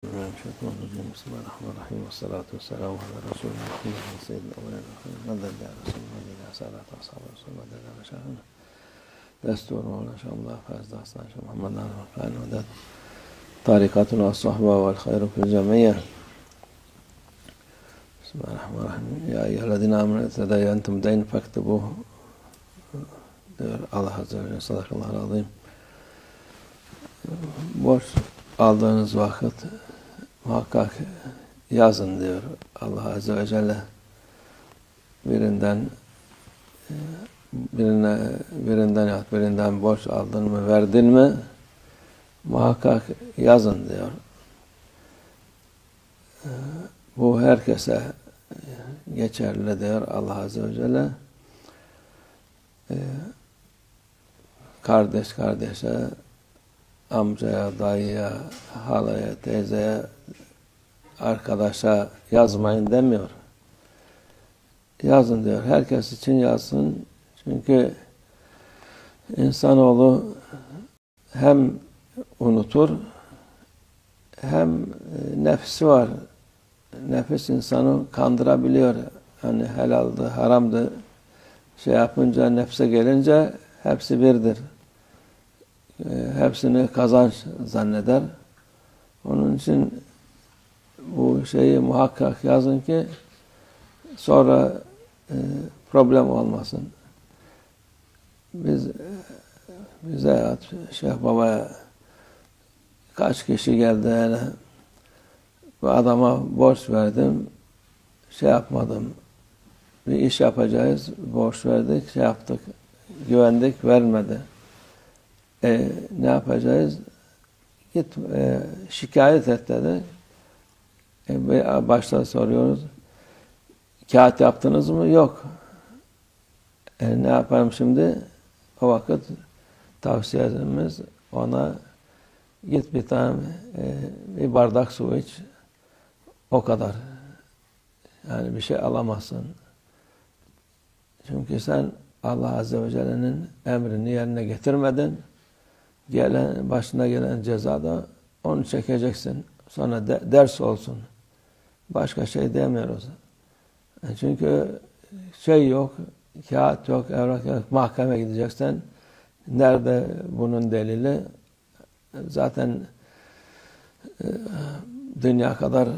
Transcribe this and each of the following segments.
Bismillahirrahmanirrahim. Bismillahirrahmanirrahim. Vessalatu vesselamu ala Resulina Muhammedin seyyidil evvelin ve ahirin. Meddel ya Resulullah ila salatu ashabu Resulullah meddel ve şahına. Destur ve inşallah fazla aslan şu Muhammed'an rahman ve de tarikatun ve sahba vel hayru fil cemiyye. Bismillahirrahmanirrahim. Ya eyyühellezine amenu tedayyentum deyn faktubuhu. Diyor Allah Azze ve Celle sadakallahu azim. Borç aldığınız vakit muhakkak yazın diyor Allah Azze ve Celle. Birinden borç aldın mı, verdin mi muhakkak yazın diyor. Bu herkese geçerli diyor Allah Azze ve Celle. Kardeş kardeşe, amcaya, dayıya, halaya, teyzeye, arkadaşa yazmayın demiyor. Yazın diyor. Herkes için yazsın. Çünkü insanoğlu hem unutur hem nefsi var. Nefis insanı kandırabiliyor. Hani helaldi, haramdı şey yapınca, nefse gelince hepsi birdir. Hepsini kazanç zanneder. Onun için bu şeyi muhakkak yazın ki sonra problem olmasın. Bize Şeyh Baba'ya kaç kişi geldi yani bu adama borç verdim, şey yapmadım. Bir iş yapacağız, borç verdik, şey yaptık, güvendik, vermedi. Ne yapacağız? Git şikayet et dedi. Başta soruyoruz. Kağıt yaptınız mı? Yok. Ne yapalım şimdi? O vakit tavsiyemiz ona git bir tane bir bardak su iç. O kadar. Yani bir şey alamazsın. Çünkü sen Allah Azze ve Celle'nin emrini yerine getirmedin. Başına gelen cezada onu çekeceksin. Sonra ders olsun. Başka şey demiyoruz. Çünkü şey yok, kağıt yok, evrak yok, mahkemeye gideceksin. Nerede bunun delili? Zaten dünya kadar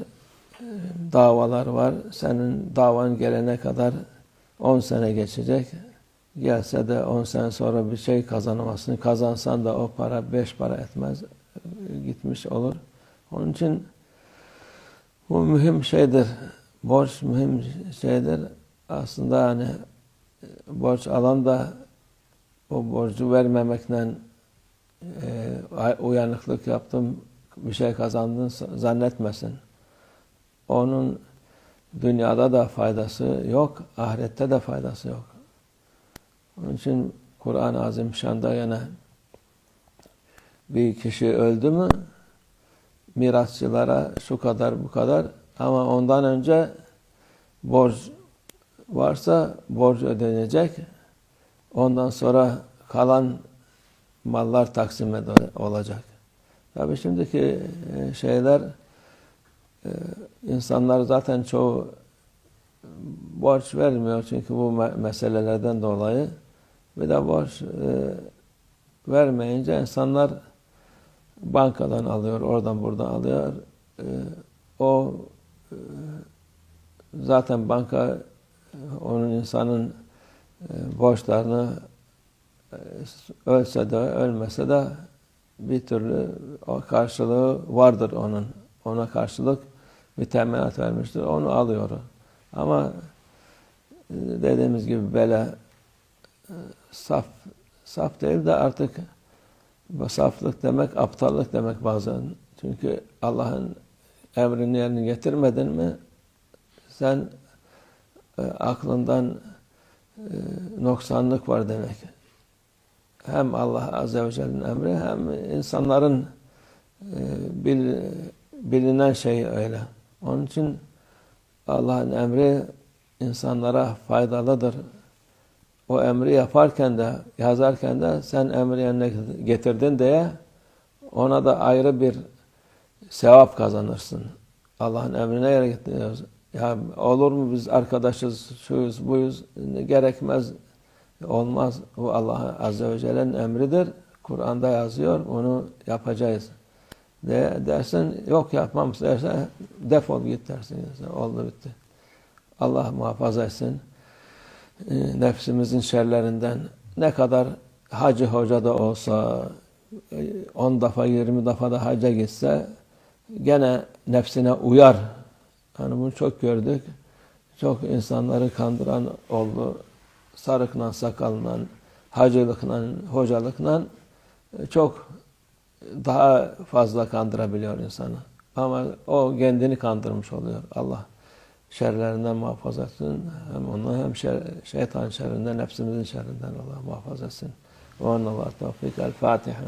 davalar var. Senin davan gelene kadar 10 sene geçecek. Gelse de 10 sene sonra bir şey kazanamazsın. Kazansan da o para 5 para etmez. Gitmiş olur. Onun için bu mühim şeydir. Borç mühim şeydir. Aslında hani borç alan da o borcu vermemekle uyanıklık yaptım, bir şey kazandın zannetmesin. Onun dünyada da faydası yok, ahirette de faydası yok. Onun için Kur'an-ı Azimüşşan'da yine bir kişi öldü mü mirasçılara şu kadar bu kadar ama ondan önce borç varsa borç ödenecek. Ondan sonra kalan mallar taksim olacak. Tabii şimdiki şeyler insanlar zaten çoğu borç vermiyor çünkü bu meselelerden dolayı. Bir de borç vermeyince insanlar bankadan alıyor, oradan buradan alıyor. O zaten banka onun insanın borçlarını ölse de ölmese de bir türlü o karşılığı vardır onun. Ona karşılık bir teminat vermiştir. Onu alıyor. Ama dediğimiz gibi böyle saf değil de artık saflık demek aptallık demek bazen. Çünkü Allah'ın emrini yerine getirmedin mi sen aklından noksanlık var demek. Hem Allah Azze ve Celle'nin emri hem insanların bilinen şey öyle. Onun için Allah'ın emri insanlara faydalıdır. O emri yaparken de, yazarken de sen emri yerine getirdin diye ona da ayrı bir sevap kazanırsın. Allah'ın emrine göre gidiyoruz. Ya olur mu biz arkadaşız, şuyuz, buyuz, gerekmez, olmaz. Bu Allah Azze ve Celle'nin emridir. Kur'an'da yazıyor, onu yapacağız. Dersin, yok yapmam dersen, defol git dersin. Oldu bitti. Allah muhafaza etsin. Nefsimizin şerlerinden ne kadar hacı hoca da olsa, 10 defa 20 defa da hacca gitse gene nefsine uyar. Hani bunu çok gördük. Çok insanları kandıran oldu. Sarıkla, sakalla, hacılıkla, hocalıkla çok daha fazla kandırabiliyor insanı. Ama o kendini kandırmış oluyor. Allah şerlerinden muhafaza etsin. Hem onu hem şeytan şerrinden, nefsimizin şerrinden Allah muhafaza etsin. Ve Allah tevfik. El Fatiha.